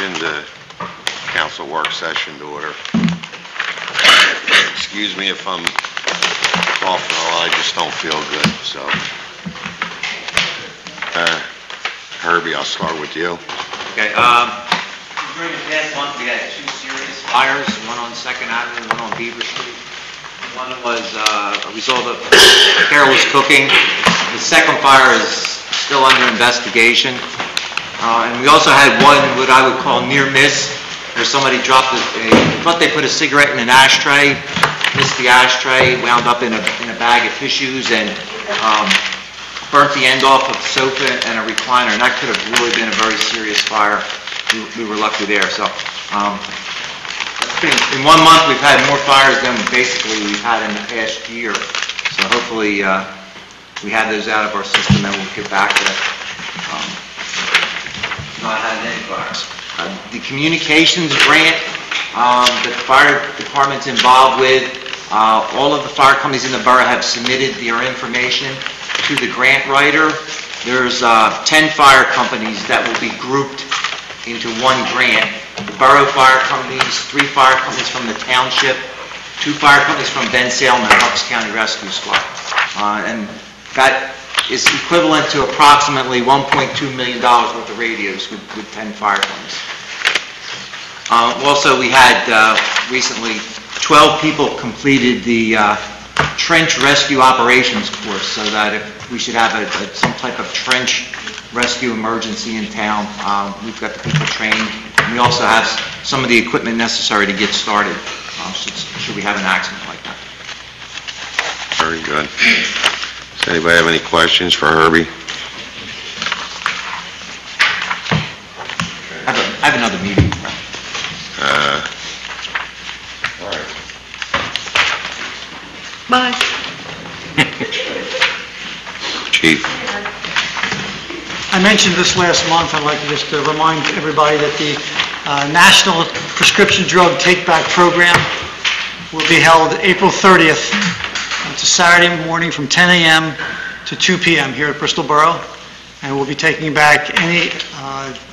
session, the council work session to order. Excuse me if I'm coughing a lot, I just don't feel good, so. Herbie, I'll start with you. Okay, during the past month, we had two serious fires, one on 2nd Avenue, one on Beaver Street. One was a result of careless cooking. The second fire is still under investigation. And we also had one, what I would call near miss, where somebody dropped thought they put a cigarette in an ashtray, missed the ashtray, wound up in a bag of tissues, and burnt the end off of the sofa and a recliner, and that could have really been a very serious fire. We were lucky there. So in 1 month we've had more fires than basically we've had in the past year. So hopefully we have those out of our system and we'll get back to not having any fires. The communications grant that the fire department's involved with, all of the fire companies in the borough have submitted their information to the grant writer. There's 10 fire companies that will be grouped into one grant. The borough fire companies, 3 fire companies from the township, 2 fire companies from Ben Salem and Bucks County Rescue Squad. And that is equivalent to approximately $1.2 million worth of radios with 10 fire companies. Also, we had recently 12 people completed the trench rescue operations course, so that if we should have some type of trench rescue emergency in town, we've got the people trained. And we also have some of the equipment necessary to get started should we have an accident like that. Very good. Does anybody have any questions for Herbie? I have another meeting. All right. Bye. Chief. I mentioned this last month. I'd like to just remind everybody that the National Prescription Drug Take-Back Program will be held April 30th. It's a Saturday morning from 10 a.m. to 2 p.m. here at Bristol Borough. And we'll be taking back any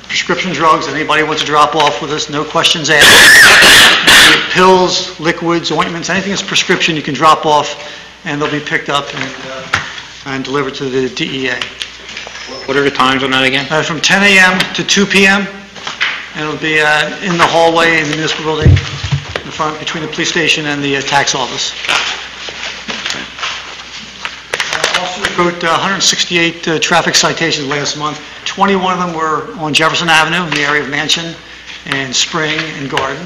prescription drugs that anybody wants to drop off with us, no questions asked. Pills, liquids, ointments, anything that's prescription you can drop off, and they'll be picked up and delivered to the DEA. What are the times on that again? From 10 a.m. to 2 p.m. And it'll be in the hallway in the municipal building, in front between the police station and the tax office. Officers wrote 168 traffic citations last month. 21 of them were on Jefferson Avenue in the area of Mansion and Spring and Garden.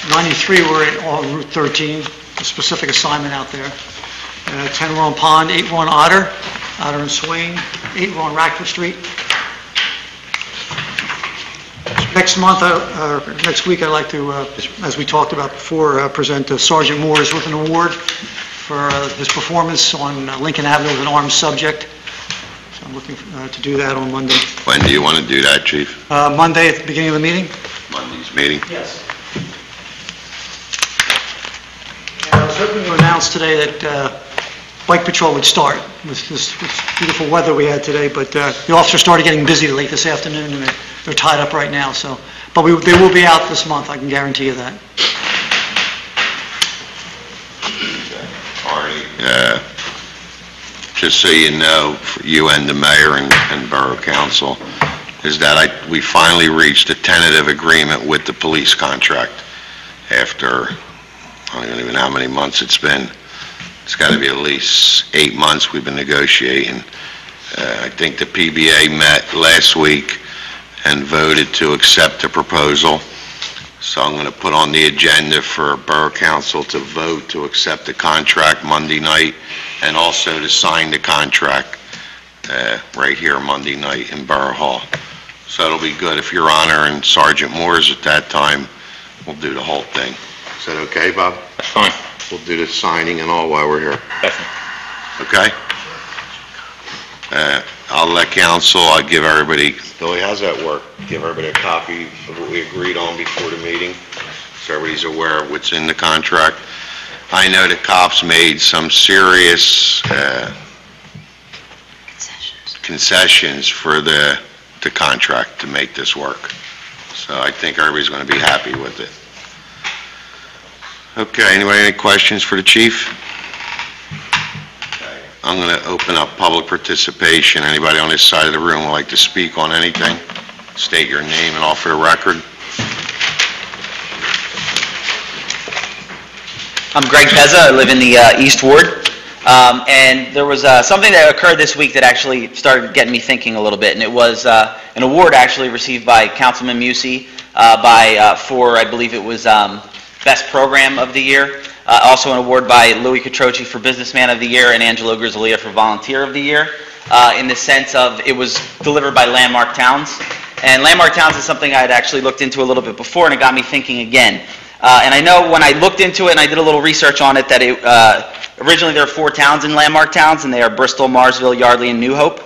93 were on Route 13, a specific assignment out there. 10 were on Pond, 8 were on Otter and Swain, 8 were on Rackford Street. Next month, next week, I'd like to, as we talked about before, present Sergeant Moores with an award for his performance on Lincoln Avenue with an armed subject. So I'm looking to do that on Monday. When do you want to do that, Chief? Monday at the beginning of the meeting? Monday's meeting? Yes. And I was hoping to announce today that Bike Patrol would start with this beautiful weather we had today, but the officers started getting busy late this afternoon, and they're tied up right now. So, but they will be out this month. I can guarantee you that. Arnie, just so you know, for you and the mayor and borough council, is that we finally reached a tentative agreement with the police contract after I don't even know how many months it's been. It's got to be at least 8 months we've been negotiating. I think the PBA met last week and voted to accept the proposal. So I'm going to put on the agenda for Borough Council to vote to accept the contract Monday night and also to sign the contract right here Monday night in Borough Hall. So it'll be good if Your Honor and Sergeant Moores at that time will do the whole thing. Is that okay, Bob? That's fine. We'll do the signing and all while we're here. Definitely. Okay? I'll let council, I'll give everybody, Billy, how's that work? Give everybody a copy of what we agreed on before the meeting, so everybody's aware of what's in the contract. I know the cops made some serious concessions for the contract to make this work. So I think everybody's going to be happy with it. Okay, anybody, any questions for the chief? Okay, I'm going to open up public participation. Anybody on this side of the room would like to speak on anything? State your name and all for the record. I'm Greg Pezza. I live in the East Ward. And there was something that occurred this week that actually started getting me thinking a little bit, and it was an award actually received by Councilman Musey for, I believe it was Best Program of the Year. Also an award by Louis Catroci for Businessman of the Year and Angelo Grisolia for Volunteer of the Year, in the sense of it was delivered by Landmark Towns. And Landmark Towns is something I had actually looked into a little bit before, and it got me thinking again. And I know when I looked into it and I did a little research on it that originally there are 4 towns in Landmark Towns, and they are Bristol, Marsville, Yardley, and New Hope,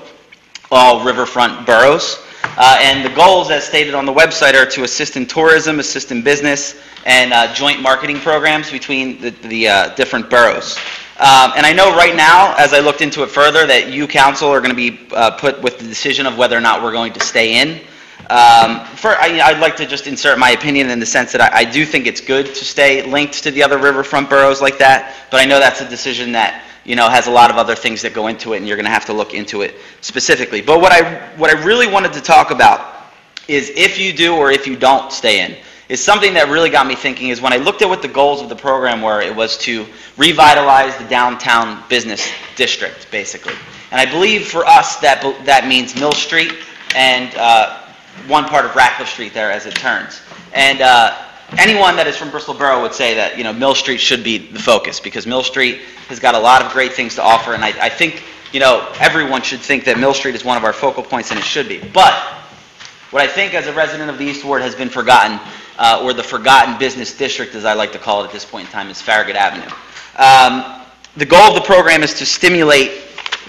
all riverfront boroughs. And the goals, as stated on the website, are to assist in tourism, assist in business, and joint marketing programs between the different boroughs. And I know right now, as I looked into it further, that you, council, are going to be put with the decision of whether or not we're going to stay in. I'd like to just insert my opinion in the sense that I do think it's good to stay linked to the other riverfront boroughs like that, but I know that's a decision that, has a lot of other things that go into it, and you're going to have to look into it specifically. But what I really wanted to talk about is if you do or if you don't stay in, is something that really got me thinking is when I looked at what the goals of the program were, it was to revitalize the downtown business district, basically. And I believe for us that means Mill Street and one part of Ratcliffe Street there as it turns. And anyone that is from Bristol Borough would say that, Mill Street should be the focus, because Mill Street has got a lot of great things to offer, and I think, everyone should think that Mill Street is one of our focal points, and it should be. But what I think as a resident of the East Ward has been forgotten, or the forgotten business district, as I like to call it at this point in time, is Farragut Avenue. The goal of the program is to stimulate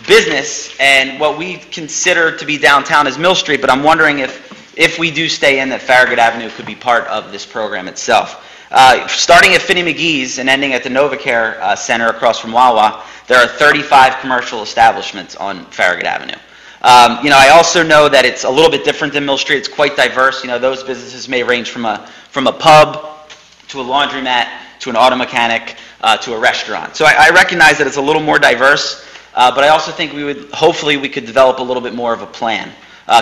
business and what we consider to be downtown as Mill Street, but I'm wondering if we do stay in, that Farragut Avenue could be part of this program itself. Starting at Finney McGee's and ending at the NovaCare Center across from Wawa, there are 35 commercial establishments on Farragut Avenue. I also know that it's a little bit different than Mill Street. It's quite diverse. Those businesses may range from a pub to a laundromat to an auto mechanic to a restaurant. So I recognize that it's a little more diverse, but I also think hopefully we could develop a little bit more of a plan.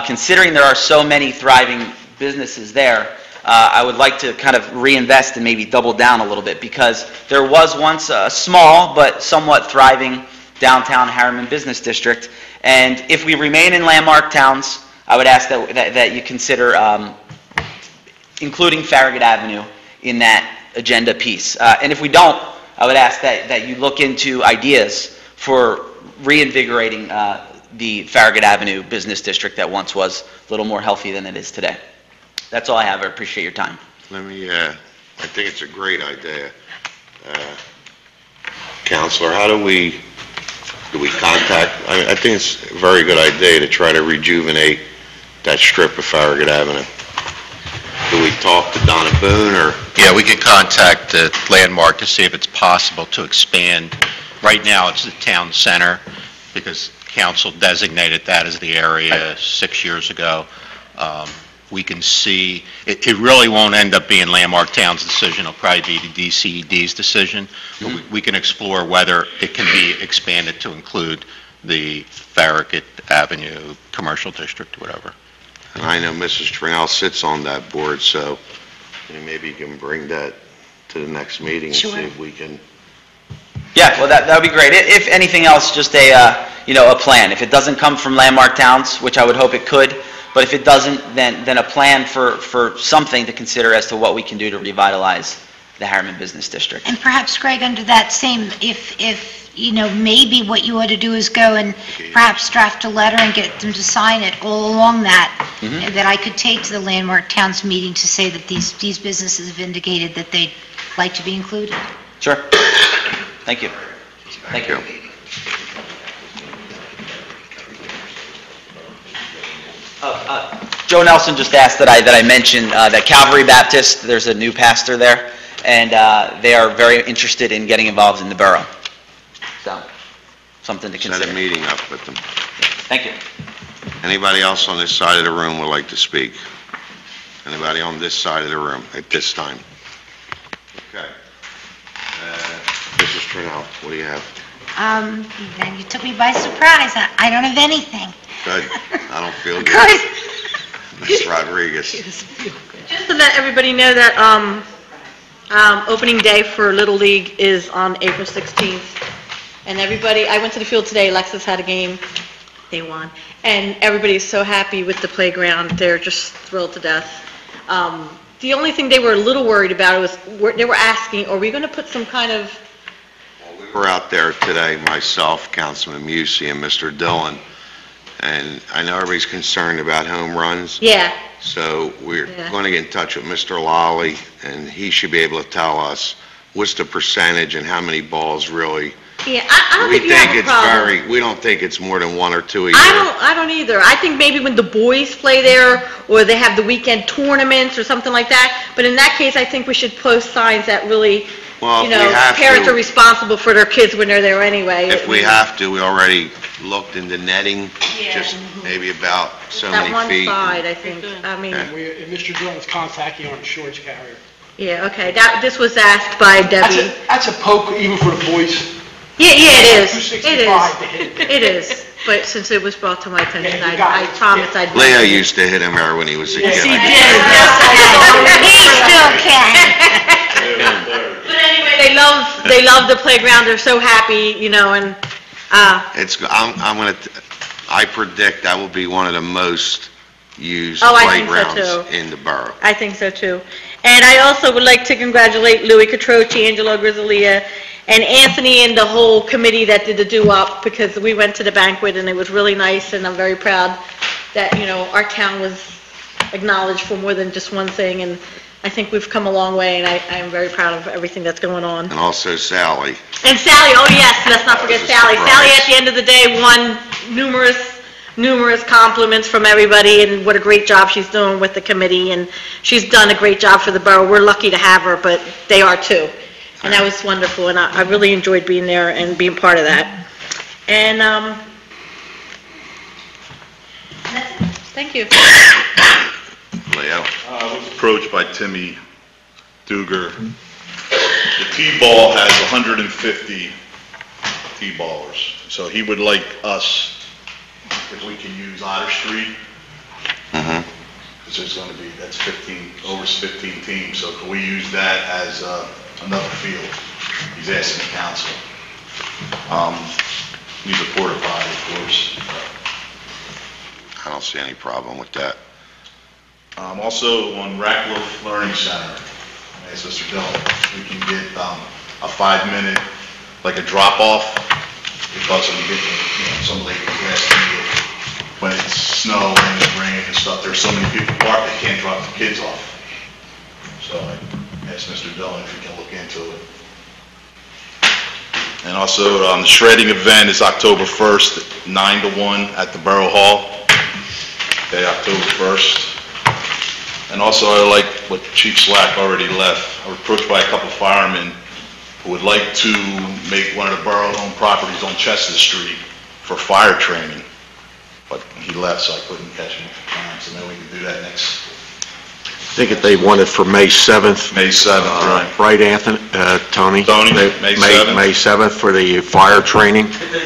Considering there are so many thriving businesses there, I would like to kind of reinvest and maybe double down a little bit, because there was once a small but somewhat thriving downtown Harriman business district, and if we remain in Landmark Towns, I would ask that you consider including Farragut Avenue in that agenda piece. And if we don't, I would ask that you look into ideas for reinvigorating the Farragut Avenue business district that once was a little more healthy than it is today. That's all I have. I appreciate your time. I think it's a great idea. Counselor, how do we contact, I think it's a very good idea to try to rejuvenate that strip of Farragut Avenue. Do we talk to Donna Boone, or? Yeah, we can contact the Landmark to see if it's possible to expand. Right now, it's the town center, because council designated that as the area 6 years ago. We can see, it really won't end up being Landmark Town's decision, it'll probably be the DCED's decision. But we can explore whether it can be expanded to include the Farragut Avenue Commercial District, whatever. And I know Mrs. Trinnell sits on that board, so maybe you can bring that to the next meeting and see if we can. Yeah, well, that would be great. If anything else, just a plan. If it doesn't come from Landmark Towns, which I would hope it could, but if it doesn't, then a plan for something to consider as to what we can do to revitalize the Harriman Business District. And perhaps, Greg, under that same, if maybe what you ought to do is go and perhaps draft a letter and get them to sign it all along that I could take to the Landmark Towns meeting to say that these businesses have indicated that they'd like to be included. Sure. Thank you. Thank you. Joe Nelson just asked that I mention that Calvary Baptist, there's a new pastor there, and they are very interested in getting involved in the borough. So, something to consider. Set a meeting up with them. Thank you. Anybody else on this side of the room would like to speak? Anybody on this side of the room at this time? Okay. Mrs. Trinnell, what do you have? You took me by surprise. I don't have anything. Good. I don't feel good. Good. Ms. Rodriguez. Just to let everybody know that opening day for Little League is on April 16th. And everybody, I went to the field today, Lexus had a game, they won. And everybody's so happy with the playground, they're just thrilled to death. The only thing they were a little worried about was, they were asking, are we going to put some kind of... We were out there today, myself, Councilman Musey, and Mr. Dillon, and I know everybody's concerned about home runs. Yeah. So we're Yeah. going to get in touch with Mr. Lally, and he should be able to tell us what's the percentage and how many balls really. Yeah, I don't think you have a problem. We don't think it's more than one or two a year. I don't either. I think maybe when the boys play there, or they have the weekend tournaments or something like that, but in that case, I think we should post signs that really, Well, you if we know, have parents to- are responsible for their kids when they're there anyway. If we have to, we already looked into netting, Yeah. just maybe about so That many one feet. side, I think, I mean, Okay. Mr. Dillon's contacting our insurance carrier. yeah, okay, this was asked by Debbie. That's a poke even for the boys. Yeah, it is. 265 to hit. It is, but since it was brought to my attention, Yeah, you got I it. promised I'd... Leo used to hit him there when he was a kid. Yes, he I did. He still can. But anyway, they love the playground, they're so happy, you know, and, I predict that will be one of the most used Oh, I think so, playgrounds too. in the borough. I think so too. And I also would like to congratulate Louis Catroci, Angelo Grisalia, and Anthony and the whole committee that did the do-up, because we went to the banquet and it was really nice, and I'm very proud that, you know, our town was acknowledged for more than just one thing, and I think we've come a long way, and I am very proud of everything that's going on. And also Sally. And Sally, oh yes, let's not forget That was a Sally. surprise. Sally, at the end of the day, won numerous compliments from everybody, and what a great job she's doing with the committee, and she's done a great job for the borough. We're lucky to have her, but they are too. And that was wonderful, and I really enjoyed being there and being part of that. And, that's it. Thank you. Leo. I was approached by Timmy Duger. The T-ball has 150 T-ballers, so he would like us, if we can use Otter Street, Mhm. because there's going to be, that's 15, over 15 teams, so can we use that as another field? He's asking the council. Needs a porta potty, of course. I don't see any problem with that. Also, on Ratcliffe Learning Center, I asked Mr. Dillon, we can get a 5-minute, like a drop-off, because I'm getting, you know, some lady asking me when it's snow and it's rain and stuff, there's so many people parked, they can't drop the kids off. So I asked Mr. Dillon if he can look into it. And also, the shredding event is October 1st, 9 to 1 at the Borough Hall. Okay, October 1st. And also, I like what Chief Slack already left. I was approached by a couple firemen who would like to make one of the borough-owned properties on Chester Street for fire training. But he left, so I couldn't catch him at the time, so maybe we can do that next, I think that they want it for May 7th. May 7th, right? Right, Anthony, Tony? Tony, May 7th. May 7th for the fire training. Whatever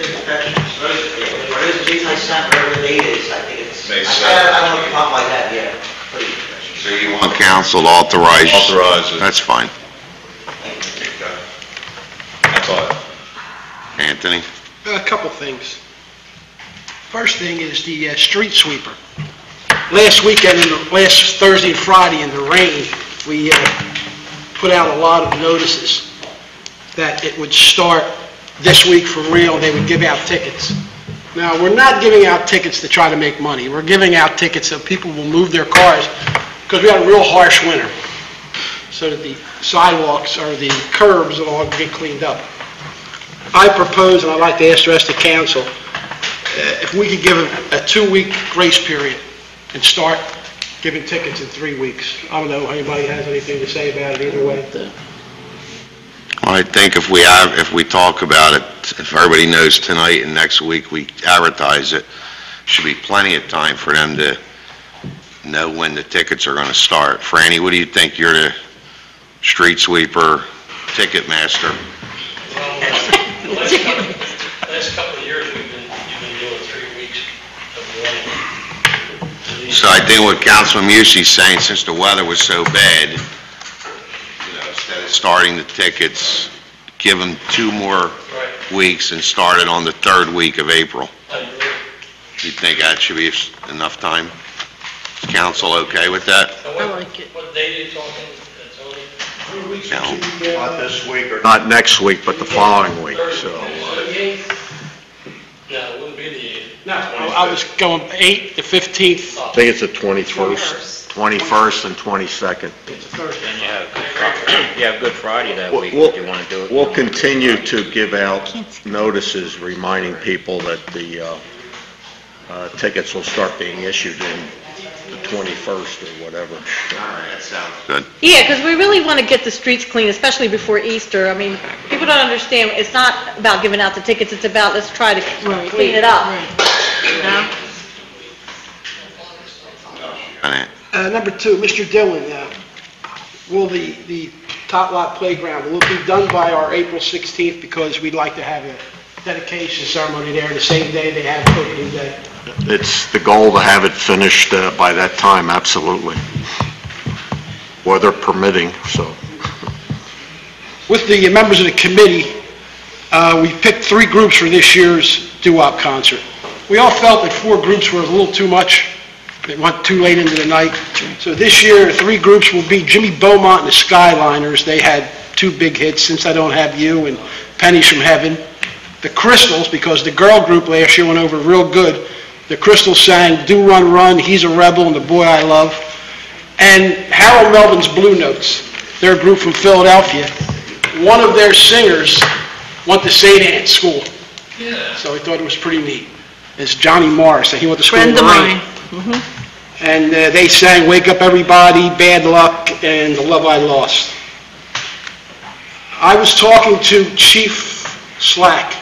the date is, I think it's... May I 7th. don't want to come up like that, yeah. So you want council to authorize? Authorize it. That's fine. That's all. Anthony? A couple things. First thing is the street sweeper. Last weekend, last Thursday and Friday in the rain, we put out a lot of notices that it would start this week for real, they would give out tickets. Now, we're not giving out tickets to try to make money. We're giving out tickets so people will move their cars, because we had a real harsh winter, so that the sidewalks or the curbs will all get cleaned up. I propose, and I'd like to ask the rest of the council, if we could give a 2-week grace period and start giving tickets in 3 weeks. I don't know if anybody has anything to say about it either way. Well, I think if we talk about it, if everybody knows tonight and next week we advertise it, should be plenty of time for them to know when the tickets are going to start. Franny, what do you think? You're the street sweeper, ticket master. Last couple of years, you've been doing 3 weeks of warning. So I think what Councilman Musey's saying, since the weather was so bad, instead of starting the tickets, give them 2 more weeks and start it on the 3rd week of April. You think that should be enough time? Is council okay with that? I like it. What date are you talking, Tony? 3 weeks No. Not this week or not next week, but the following week, so. The 8th? No, it wouldn't be the 8th. No, I was going 8th, the 15th. I think it's the 21st and 22nd. It's a Thursday. Then you have Good Friday that week, We'll- if you want to do it. We'll continue to give out notices reminding people that the tickets will start being issued in the 21st or whatever. That sounds good. Yeah, because we really want to get the streets clean, especially before Easter. I mean, people don't understand, it's not about giving out the tickets, it's about, let's try to clean it up. You know? Number 2, Mr. Dillon, will the Tot Lot Playground, will it be done by our April 16th? Because we'd like to have a dedication ceremony there the same day they have opening day. It's the goal to have it finished by that time, absolutely. Weather permitting, so. With the members of the committee, we picked 3 groups for this year's doo-wop concert. We all felt that 4 groups were a little too much. It went too late into the night. So this year, 3 groups will be Jimmy Beaumont and the Skyliners. They had 2 big hits, Since I Don't Have You and Pennies from Heaven. The Crystals, because the girl group last year went over real good. The Crystals sang Do Run Run, He's a Rebel, and The Boy I Love. And Harold Melvin's Blue Notes, their group from Philadelphia. One of their singers went to St. Anne's School. Yeah. So we thought it was pretty neat. It's Johnny Morris, and he went to school Friend in of Lorraine. mine. And they sang Wake Up Everybody, Bad Luck, and The Love I Lost. I was talking to Chief Slack,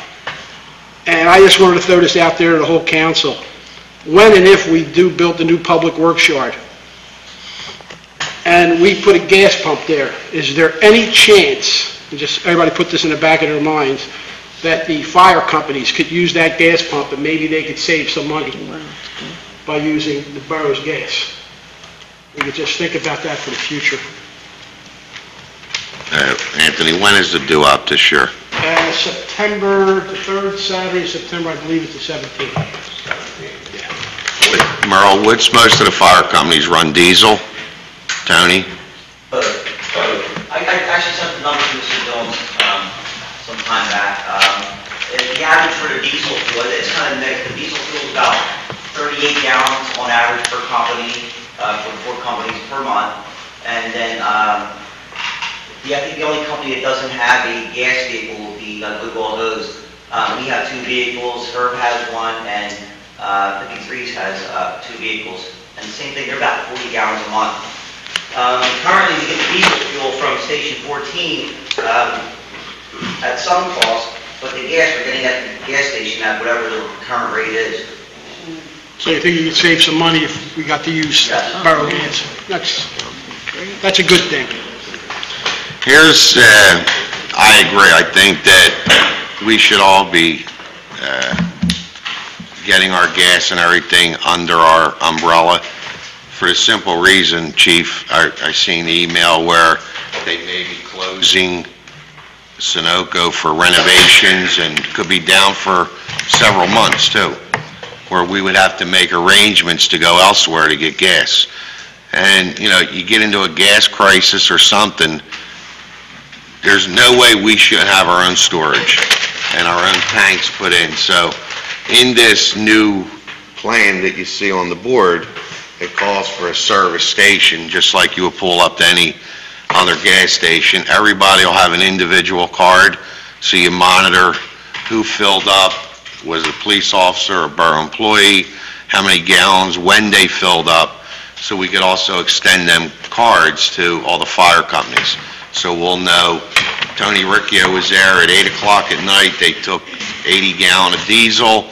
and I just wanted to throw this out there to the whole council. When and if we do build the new public works yard, and we put a gas pump there, is there any chance, and just everybody put this in the back of their minds, that the fire companies could use that gas pump and maybe they could save some money by using the borough's gas? We could just think about that for the future. Anthony, when is the due-up this year? September, the 3rd Saturday of September, I believe it's the 17th. Merle, which most of the fire companies run diesel? Tony? I actually sent the numbers to Mr. Jones some time back. The average for the diesel fuel, it's kind of mixed. The diesel fuel is about 38 gallons on average per company, for the 4 companies per month. And then, I think the only company that doesn't have a gas vehicle will be Pball Hose. We have 2 vehicles, Herb has 1, and 53s has 2 vehicles. And the same thing, they're about 40 gallons a month. Currently, we get diesel fuel from Station 14 at some cost, but the gas, we're getting at the gas station at whatever the current rate is. So you think you could save some money if we got to use borough gas? That's a good thing. Here's, I agree. I think that we should all be getting our gas and everything under our umbrella for the simple reason, Chief, I seen the email where they may be closing Sunoco for renovations and could be down for several months too, where we would have to make arrangements to go elsewhere to get gas. And, you get into a gas crisis or something, there's no way we should have our own storage and our own tanks put in. So in this new plan that you see on the board, it calls for a service station, just like you would pull up to any other gas station. Everybody will have an individual card, so you monitor who filled up, was a police officer or borough employee, how many gallons, when they filled up, so we could also extend them cards to all the fire companies. So we'll know, Tony Riccio was there at 8 o'clock at night, they took 80 gallon of diesel,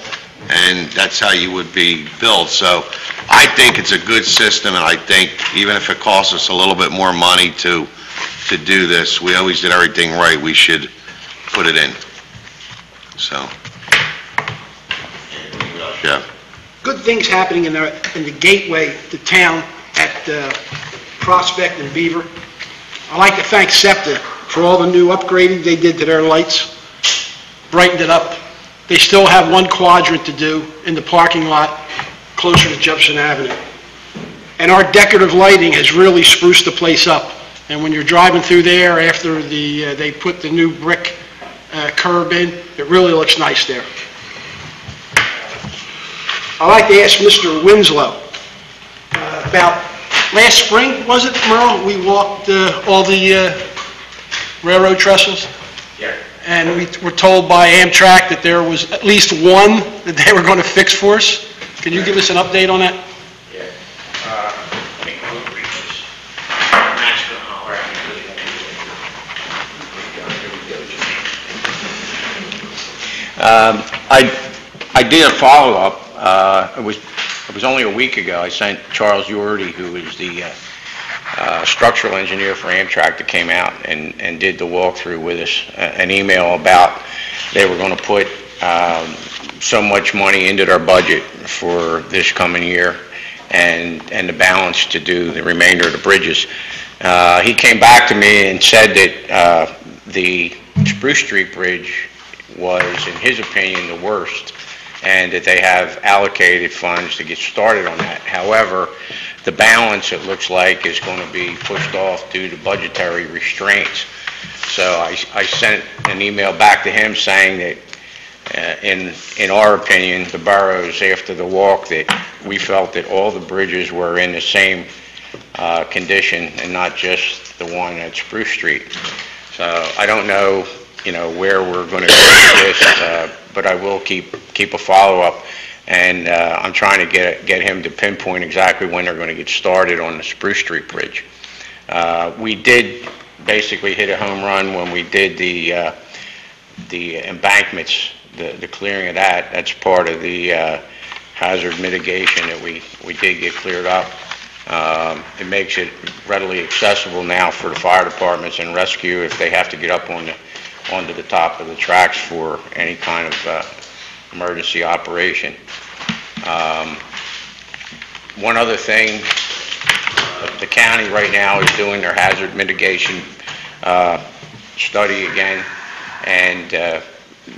and that's how you would be billed. So I think it's a good system, and I think even if it costs us a little bit more money to do this, we always did everything right, we should put it in. So, yeah. Good things happening in the gateway to town at Prospect and Beaver. I'd like to thank SEPTA for all the new upgrading they did to their lights, brightened it up. They still have one quadrant to do in the parking lot closer to Jefferson Avenue. And our decorative lighting has really spruced the place up. And when you're driving through there after they put the new brick curb in, it really looks nice there. I'd like to ask Mr. Winslow about last spring, was it, Merle? We walked all the railroad trestles? Yeah. And we were told by Amtrak that there was at least one that they were going to fix for us. Can you give us an update on that? Yeah. I think road bridges. Maximum, all right, I did a follow-up. It was only a week ago. I sent Charles Yorty, who is the structural engineer for Amtrak, that came out and did the walkthrough with us, an email about they were going to put so much money into their budget for this coming year and the balance to do the remainder of the bridges. He came back to me and said that the Spruce Street Bridge was, in his opinion, the worst, and that they have allocated funds to get started on that. However, the balance, it looks like, is going to be pushed off due to budgetary restraints. So I sent an email back to him saying that in our opinion, the boroughs, after the walk, that we felt that all the bridges were in the same condition and not just the one at Spruce Street. So I don't know, where we're going to go with this, but I will keep a follow-up, and I'm trying to get him to pinpoint exactly when they're going to get started on the Spruce Street Bridge. We did basically hit a home run when we did the embankments, the clearing of that. That's part of the hazard mitigation that we did get cleared up. It makes it readily accessible now for the fire departments and rescue if they have to get up onto the top of the tracks for any kind of emergency operation. One other thing, the county right now is doing their hazard mitigation study again, and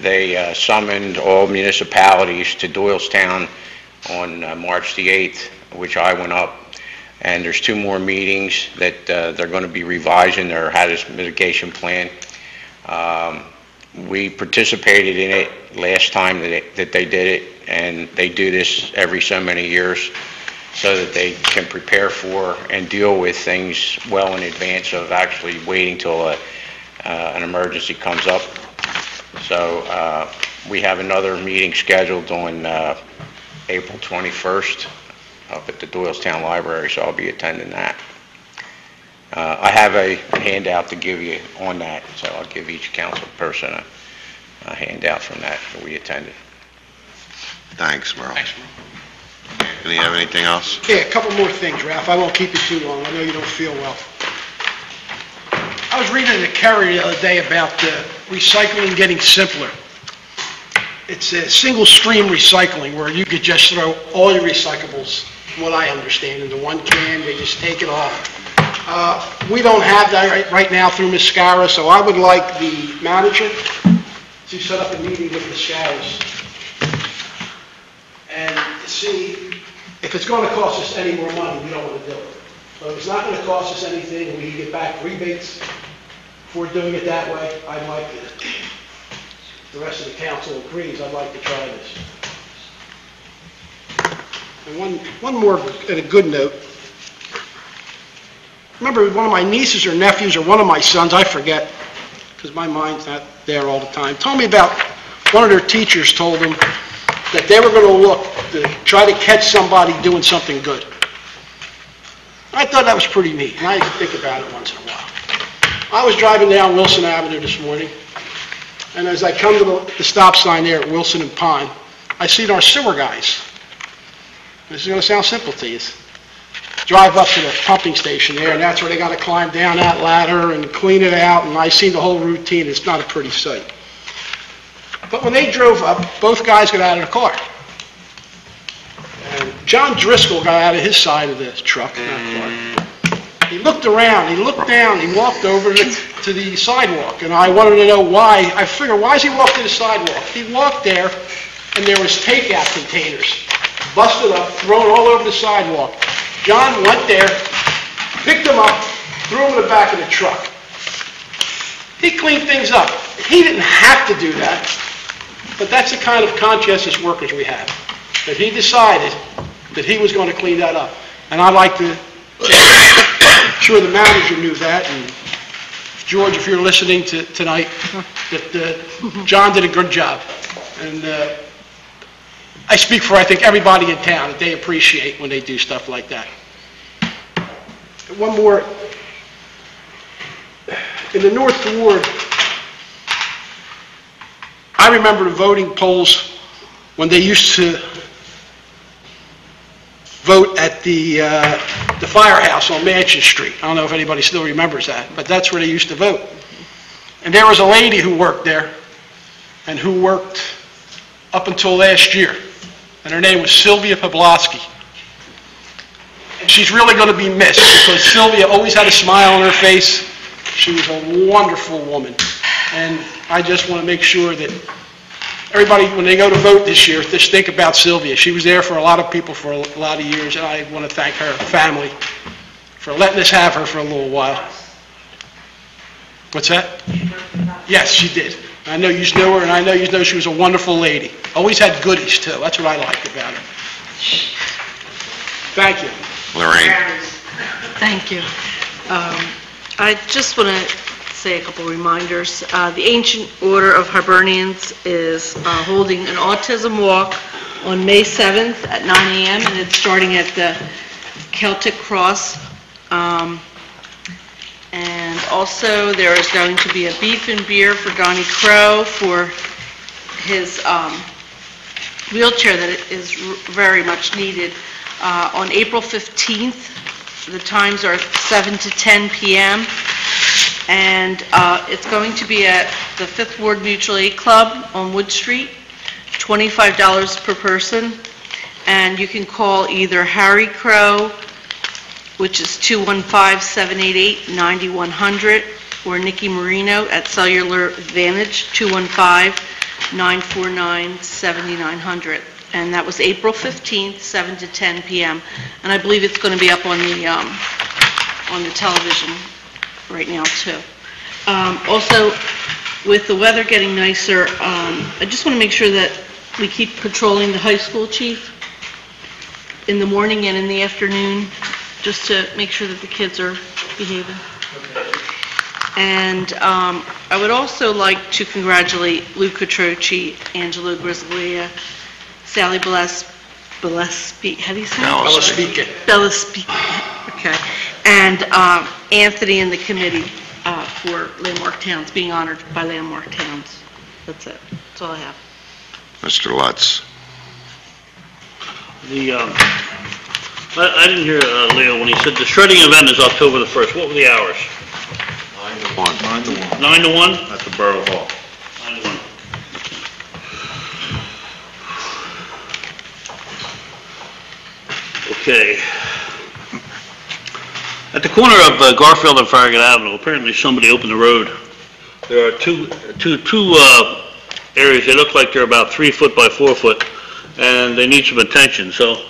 they summoned all municipalities to Doylestown on March the 8th, which I went up, and there's 2 more meetings that they're going to be revising their hazard mitigation plan. We participated in it last time that they did it, and they do this every so many years so that they can prepare for and deal with things well in advance of actually waiting till an emergency comes up. So we have another meeting scheduled on April 21st up at the Doylestown Library, so I'll be attending that. I have a handout to give you on that, so I'll give each council person a handout from that we attended. Thanks, Merle. Do you have anything else? Yeah, a couple more things, Ralph. I won't keep you too long. I know you don't feel well. I was reading in the Courier the other day about recycling getting simpler. It's a single stream recycling where you could just throw all your recyclables, from what I understand, into one can. They just take it off. We don't have that right now through Ms. Scarra, so I would like the manager to set up a meeting with Ms. Scarra and to see if it's going to cost us any more money, we don't want to do it. But if it's not going to cost us anything, we get back rebates for doing it that way. I'd like to, if the rest of the council agrees, I'd like to try this. And one more at a good note. Remember, one of my nieces or nephews or one of my sons, I forget, because my mind's not there all the time, told me about one of their teachers told them that they were going to look to try to catch somebody doing something good. I thought that was pretty neat, and I used to think about it once in a while. I was driving down Wilson Avenue this morning, and as I come to the stop sign there at Wilson and Pine, I seen our sewer guys. This is going to sound simple to you. Drive up to the pumping station there, and that's where they got to climb down that ladder and clean it out, and I seen the whole routine. It's not a pretty sight. But when they drove up, both guys got out of the car. And John Driscoll got out of his side of the truck, not car. He looked around, he looked down, he walked over to the sidewalk, and I wanted to know why. I figured, why is he walking to the sidewalk? He walked there, and there was takeout containers, busted up, thrown all over the sidewalk. John went there, picked them up, threw them in the back of the truck. He cleaned things up. He didn't have to do that, but that's the kind of conscientious workers we have, that he decided that he was going to clean that up. And I'd like to, I'm sure the manager knew that, and George, if you're listening tonight, that John did a good job. And I speak for, I think, everybody in town, that they appreciate when they do stuff like that. One more. In the North Ward, I remember the voting polls when they used to vote at the firehouse on Mansion Street. I don't know if anybody still remembers that, but that's where they used to vote. And there was a lady who worked there, and who worked up until last year, and her name was Sylvia Pball. And she's really going to be missed, because Sylvia always had a smile on her face. She was a wonderful woman, and I just want to make sure that everybody, when they go to vote this year, just think about Sylvia. She was there for a lot of people for a lot of years, and I want to thank her family for letting us have her for a little while. What's that? Yes, she did. I know you know her, and I know you know she was a wonderful lady. Always had goodies, too. That's what I liked about her. Thank you. Lorraine. Thank you. I just want to say a couple reminders. The Ancient Order of Hibernians is holding an autism walk on May 7th at 9 a.m., and it's starting at the Celtic Cross. And also, there is going to be a beef and beer for Donnie Crow for his wheelchair that is very much needed. On April 15th, the times are 7 to 10 p.m., and it's going to be at the 5th Ward Mutual Aid Club on Wood Street, $25 per person, and you can call either Harry Crow, which is 215-788-9100, or Nikki Marino at Cellular Advantage, 215-949-7900. And that was April 15th, 7 to 10 p.m. And I believe it's going to be up on the television right now, too. Also, with the weather getting nicer, I just want to make sure that we keep patrolling the high school, Chief, in the morning and in the afternoon, just to make sure that the kids are behaving. And I would also like to congratulate Lou Catroci, Angelo Grizzlia, Sally Bellespique, how do you say it? Bellespique, okay. And Anthony and the committee for Landmark Towns, being honored by Landmark Towns. That's it. That's all I have. Mr. Lutz. I didn't hear Leo when he said the shredding event is October the 1st. What were the hours? 9 to 1. 9 to 1? At the Borough Hall. 9 to 1. Okay. At the corner of Garfield and Farragut Avenue, apparently somebody opened the road. There are two areas. They look like they're about 3 foot by 4 foot, and they need some attention. So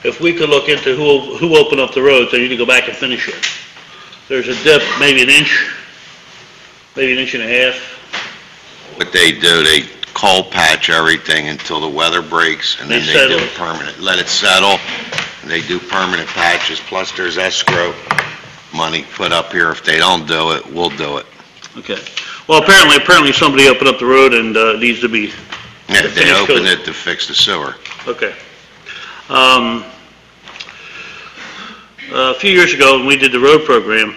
if we could look into who opened up the road, so you need to go back and finish it. There's a dip, maybe an inch and a half. What they do, they cold patch everything until the weather breaks, and then they do permanent. Let it settle, and they do permanent patches, plus there's escrow money put up here. If they don't do it, we'll do it. Okay. Well, apparently somebody opened up the road and needs to be... Yeah, they opened it to fix the sewer. Okay. A few years ago, when we did the road program,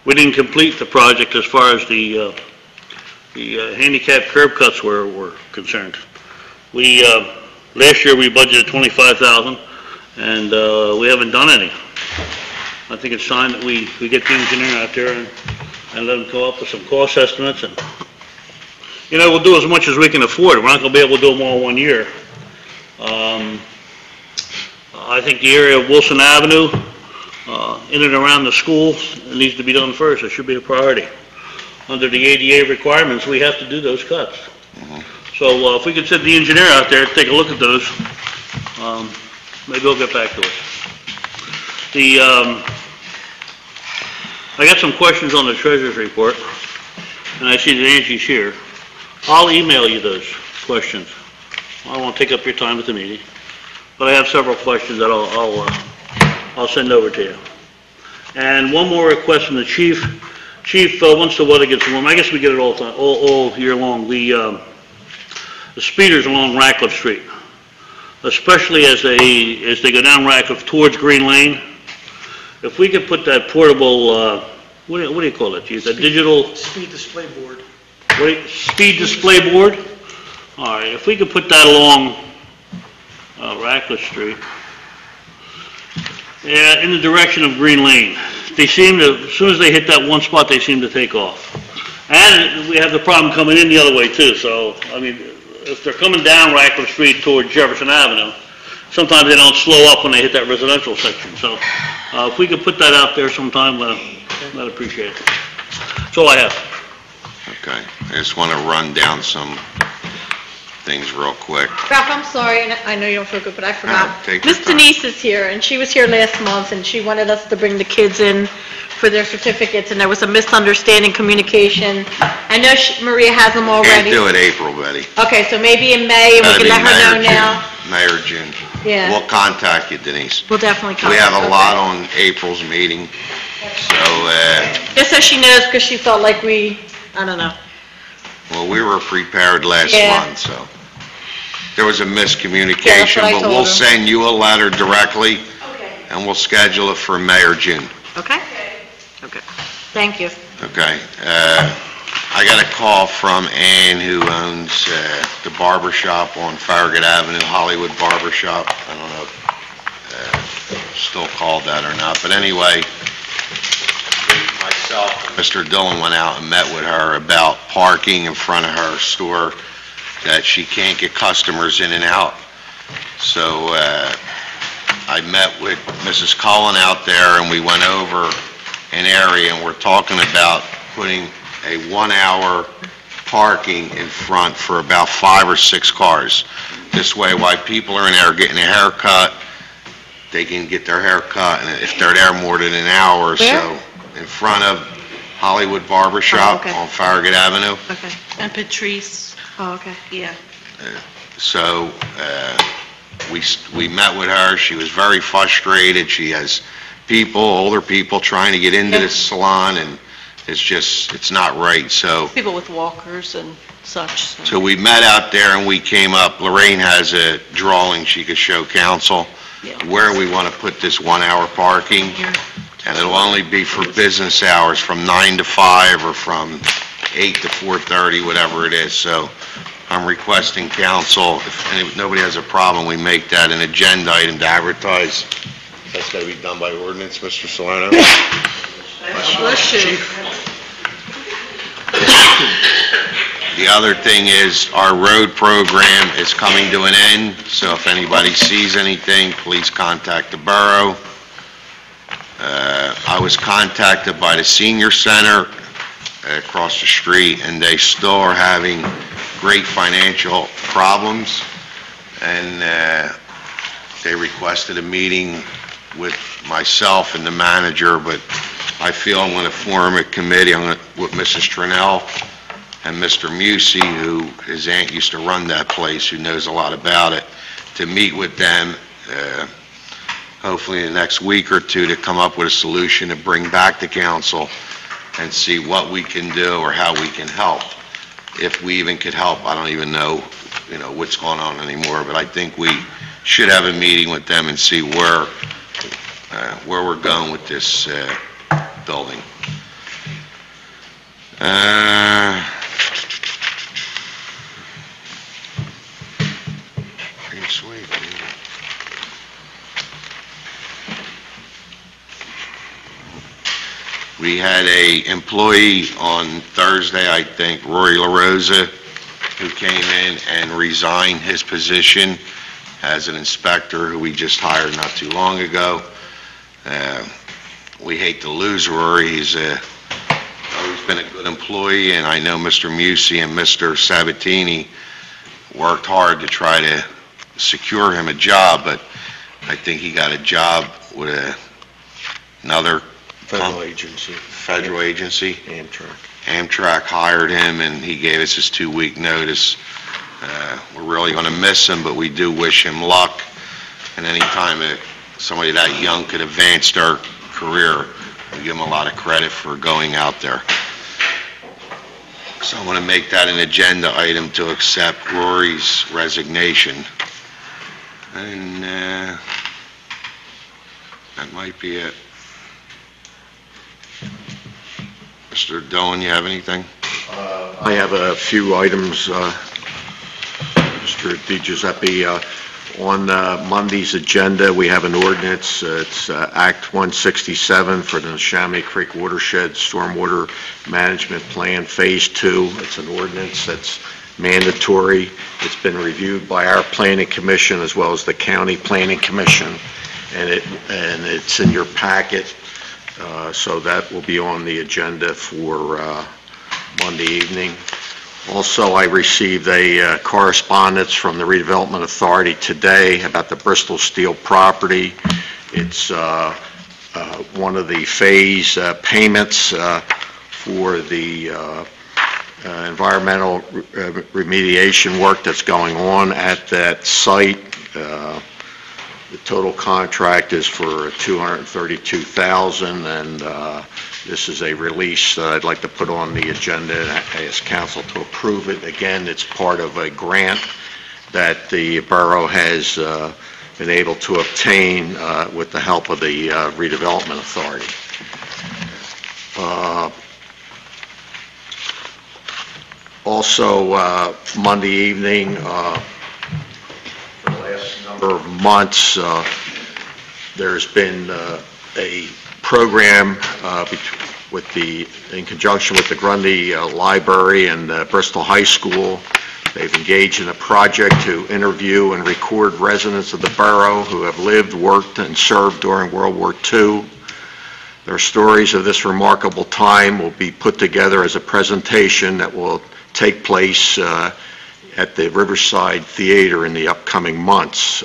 we didn't complete the project as far as the the handicap curb cuts were concerned. We, last year we budgeted 25,000 and we haven't done any. I think it's time that we get the engineer out there and let him come up with some cost estimates, and, you know, we'll do as much as we can afford. We're not gonna be able to do them all 1 year. I think the area of Wilson Avenue, in and around the school, it needs to be done first. It should be a priority. Under the ADA requirements, we have to do those cuts. So if we could send the engineer out there, take a look at those, maybe he'll get back to us. I got some questions on the treasurer's report, and I see that Angie's here. I'll email you those questions. I won't take up your time at the meeting, but I have several questions that I'll send over to you. And one more request from the chief. Chief, once the weather gets warm, I guess we get it all year long, the speeders along Ratcliffe Street, especially as they go down Ratcliffe towards Green Lane. If we could put that portable, what do you call it, Chief? That digital... Speed display board. Speed display board? All right, if we could put that along Ratcliffe Street, yeah, in the direction of Green Lane. They seem to, as soon as they hit that one spot, they seem to take off. And we have the problem coming in the other way too, so, I mean, if they're coming down Ratcliffe Street toward Jefferson Avenue, sometimes they don't slow up when they hit that residential section, so if we could put that out there sometime, I'd appreciate it. That's all I have. Okay, I just want to run down some things real quick. Ralph, I'm sorry, and I know you don't feel good, but I forgot. take your Miss time. Denise is here, and she was here last month, and she wanted us to bring the kids in for their certificates, and there was a misunderstanding, communication. I know Maria has them Can't already. do it April, Betty. Okay, so maybe in May, and we Gotta can be let her know May or now. June. May or June. Yeah. We'll contact you, Denise. We'll definitely come. We have a lot on April's meeting, so, Just so she knows, because she felt like I don't know. well, we were prepared last Yeah. month, so. There was a Yeah, that's miscommunication, what I but told we'll her. send you a letter directly, Okay. and we'll schedule it for May or June, Okay? Okay. Thank you. okay? I got a call from Ann, who owns the barber shop on Farragut Avenue, Hollywood Barber Shop. I don't know if still called that or not, but anyway, myself and Mr. Dillon went out and met with her about parking in front of her store, that she can't get customers in and out. So I met with Mrs. Cullen out there, and we went over an area, and we're talking about putting a 1-hour parking in front for about 5 or 6 cars. This way, while people are in there getting a haircut, they can get their hair cut, and if they're there more than an hour or so, in front of Hollywood Barber Shop okay. on Farragut Avenue. Okay. And Patrice, Oh, okay. yeah. So we met with her. She was very frustrated. She has older people trying to get into this salon, and it's not right. So People with walkers and such. So we met out there and we came up. Lorraine has a drawing she could show council where we want to put this 1-hour parking. And it'll only be for business hours from 9 to 5 or from 8 to 4:30, whatever it is. So I'm requesting council, if nobody has a problem, we make that an agenda item to advertise. That's got to be done by ordinance, Mr. Salerno? Bless you. The other thing is, our road program is coming to an end, so if anybody sees anything, please contact the borough. I was contacted by the senior center across the street, and they still are having great financial problems, and they requested a meeting with myself and the manager, but I feel I'm going to form a committee with Mrs. Trinnell and Mr. Musey, who his aunt used to run that place, who knows a lot about it, to meet with them, hopefully in the next week or two, to come up with a solution to bring back to council and see what we can do or how we can help. If we even could help, I don't even know, what's going on anymore, but I think we should have a meeting with them and see where we're going with this building. next week. We had a employee on Thursday, I think, Rory LaRosa, who came in and resigned his position as an inspector who we just hired not too long ago. We hate to lose Rory. He's always been a good employee, and I know Mr. Musey and Mr. Sabatini worked hard to try to secure him a job, but I think he got a job with another Federal agency. federal agency. Amtrak. Amtrak hired him, and he gave us his 2-week notice. We're really going to miss him, but we do wish him luck. And any time somebody that young could advance their career, we give him a lot of credit for going out there. So I want to make that an agenda item to accept Rory's resignation. And that might be it. Mr. Dillon, you have anything? I have a few items, Mr. Di Giuseppe. On Monday's agenda, we have an ordinance. It's Act 167 for the Neshaminy Creek Watershed Stormwater Management Plan Phase 2. It's an ordinance that's mandatory. It's been reviewed by our Planning Commission as well as the County Planning Commission, and it's in your packet. So that will be on the agenda for Monday evening. Also, I received a correspondence from the Redevelopment Authority today about the Bristol Steel property. It's one of the phase payments for the environmental remediation work that's going on at that site. The total contract is for $232,000, and this is a release that I'd like to put on the agenda and ask council to approve it. Again, it's part of a grant that the borough has been able to obtain with the help of the Redevelopment Authority. Also, Monday evening, for the last number of months, there's been a program in conjunction with the Grundy Library and Bristol High School. They've engaged in a project to interview and record residents of the borough who have lived, worked, and served during World War II. Their stories of this remarkable time will be put together as a presentation that will take place at the Riverside Theater in the upcoming months.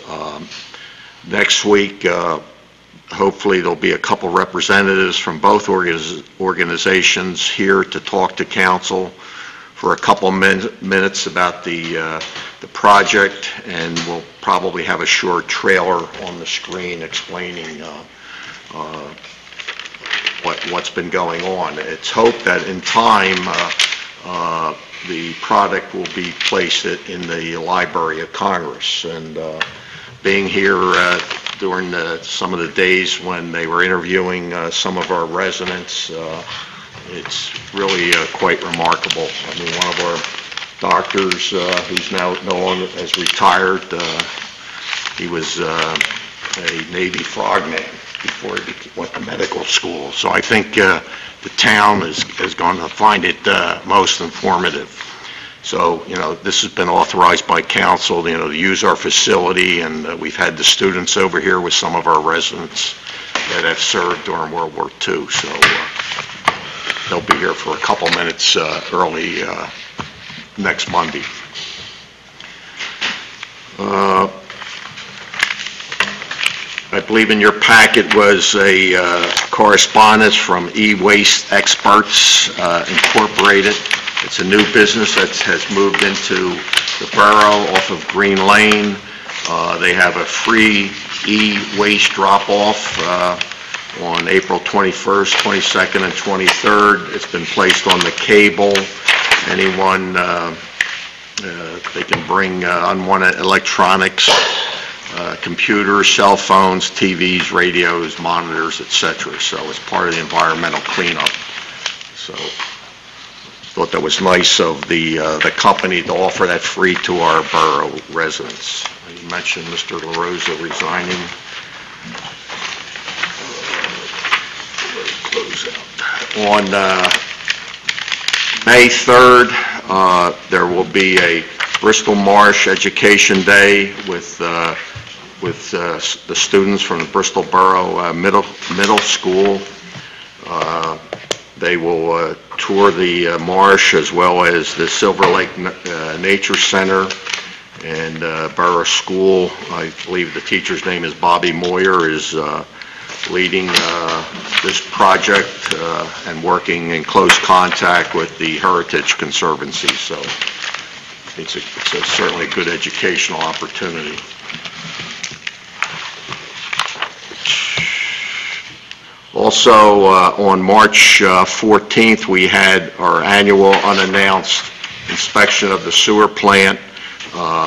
Next week, hopefully there'll be a couple representatives from both organizations here to talk to council for a couple minutes about the project, and we'll probably have a short trailer on the screen explaining what's been going on. It's hoped that in time the product will be placed in the Library of Congress. And being here during some of the days when they were interviewing some of our residents, it's really quite remarkable. I mean, one of our doctors who's now no longer has retired, he was a Navy frogman before he went to medical school. So I think the town is going to find it most informative. So, this has been authorized by council, to use our facility, and we've had the students over here with some of our residents that have served during World War II. So they'll be here for a couple minutes early next Monday. I believe in your packet was a correspondence from E-Waste Experts Incorporated. It's a new business that has moved into the borough off of Green Lane. They have a free e-waste drop-off on April 21st, 22nd, and 23rd. It's been placed on the cable. Anyone, they can bring unwanted electronics, computers, cell phones, TVs, radios, monitors, etc. So it's part of the environmental cleanup. So thought that was nice of the company to offer that free to our borough residents. You mentioned Mr. LaRosa resigning. Close out. On May 3rd, there will be a Bristol Marsh Education Day with the students from the Bristol Borough Middle School. They will tour the marsh as well as the Silver Lake Nature Center and Borough School. I believe the teacher's name is Bobby Moyer, is leading this project and working in close contact with the Heritage Conservancy. So it's certainly a good educational opportunity. Also, on March 14th, we had our annual unannounced inspection of the sewer plant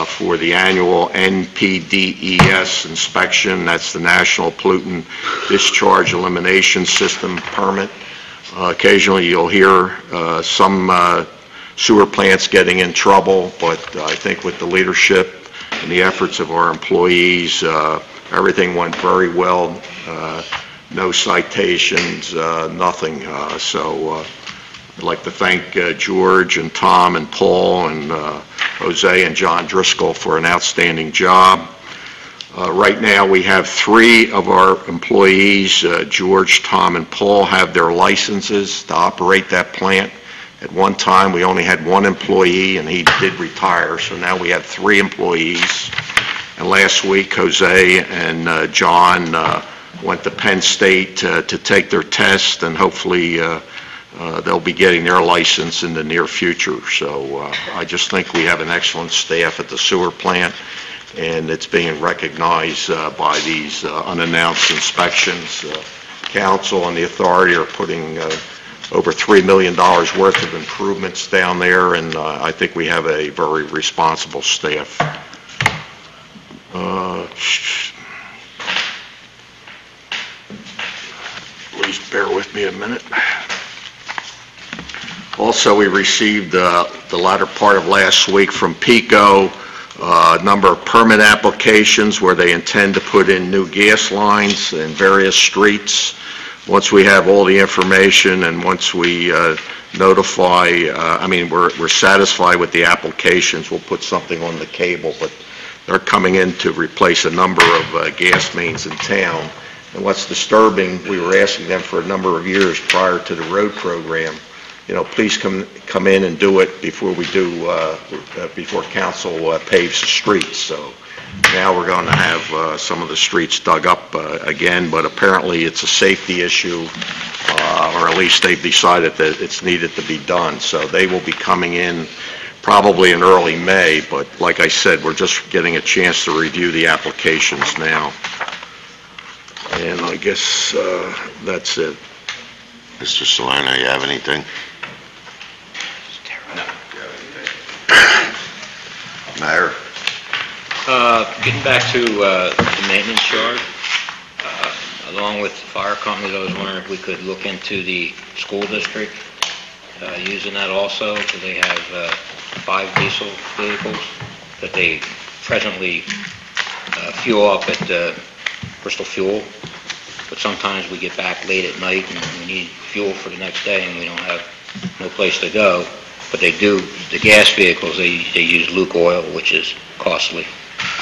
for the annual NPDES inspection. That's the National Pollutant Discharge Elimination System permit. Occasionally, you'll hear some sewer plants getting in trouble, but I think with the leadership and the efforts of our employees, everything went very well. No citations, nothing. So I'd like to thank George and Tom and Paul and Jose and John Driscoll for an outstanding job. Right now, we have 3 of our employees, George, Tom, and Paul, have their licenses to operate that plant. At one time, we only had 1 employee, and he did retire, so now we have 3 employees. And last week, Jose and John went to Penn State to take their test, and hopefully they'll be getting their license in the near future. So I just think we have an excellent staff at the sewer plant, and it's being recognized by these unannounced inspections. Council and the authority are putting over $3 million worth of improvements down there, and I think we have a very responsible staff. Please bear with me a minute. Also, we received the latter part of last week from PICO a number of permit applications where they intend to put in new gas lines in various streets. Once we have all the information and once we notify, we're satisfied with the applications, we'll put something on the cable, but they're coming in to replace a number of gas mains in town. And what's disturbing, we were asking them for a number of years prior to the road program, please come in and do it before we do, before council paves the streets. So now we're going to have some of the streets dug up again, but apparently it's a safety issue, or at least they've decided that it's needed to be done. So they will be coming in probably in early May, but like I said, we're just getting a chance to review the applications now. And I guess that's it. Mr. Solano, you have anything? No. Mayor? Getting back to the maintenance charge, along with the fire companies, I was wondering if we could look into the school district using that also, because they have 5 diesel vehicles that they presently fuel up at Bristol Fuel, but sometimes we get back late at night and we need fuel for the next day and we don't have no place to go. But they do, the gas vehicles, they use Luke oil, which is costly.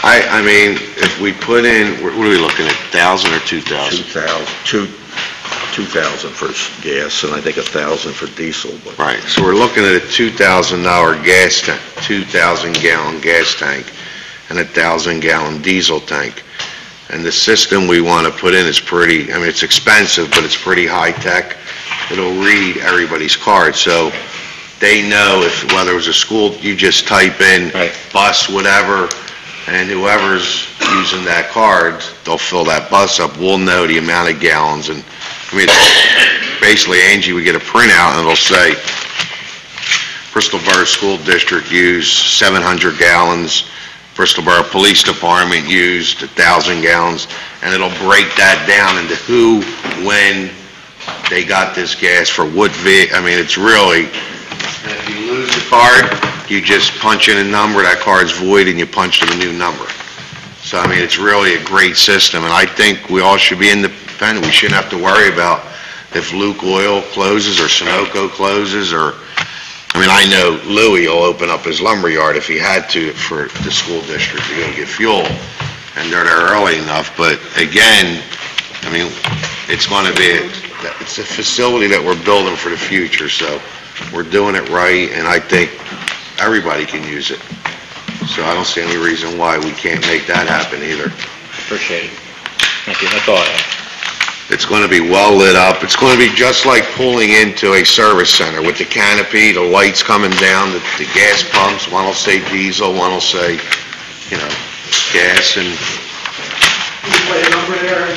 I mean, if we put in, what are we looking at, 1,000 or 2,000? 2,000 for gas, and I think 1,000 for diesel. But Right, so we're looking at a $2,000 gas tank, 2,000-gallon gas tank, and a 1,000-gallon diesel tank. And the system we want to put in is pretty, it's expensive, but it's pretty high-tech. It'll read everybody's card, so they know whether it was a school, you just type in bus, whatever, and whoever's using that card, they'll fill that bus up. We'll know the amount of gallons, and basically, Angie, we get a printout, and it'll say, Bristol Borough School District used 700 gallons, Bristol Borough Police Department used 1,000 gallons, and it'll break that down into who, when they got this gas for what it's really, And if you lose the card, you just punch in a number, that card's void, and you punch in a new number. So, I mean, it's really a great system, and I think we all should be independent. We shouldn't have to worry about if Luke Oil closes or Sunoco closes, or, I mean, I know Louis will open up his lumberyard if he had to for the school district to go get fuel, and they're there early enough, but again, I mean, it's going to be, it's a facility that we're building for the future, so we're doing it right, and I think everybody can use it. So I don't see any reason why we can't make that happen either. Appreciate it. Thank you, that's all I have. It's going to be well lit up. It's going to be just like pulling into a service center with the canopy, the lights coming down, the gas pumps. One will say diesel, one will say, you know, gas, and Play a number there.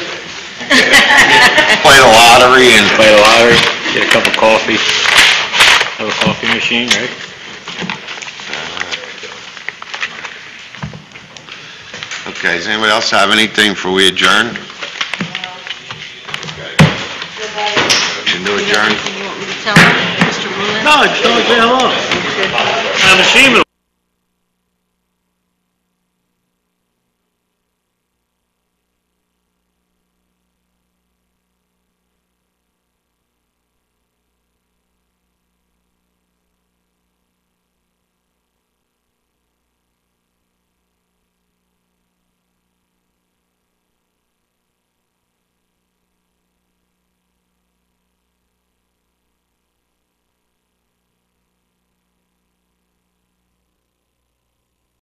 play the lottery and... Play the lottery, get a cup of coffee, have a coffee machine, right? Okay, does anybody else have anything before we adjourn? Motion to adjourn? Anything you want me to tell him, Mr. Mullen? No, I just want to say hello. I haven't seen him in a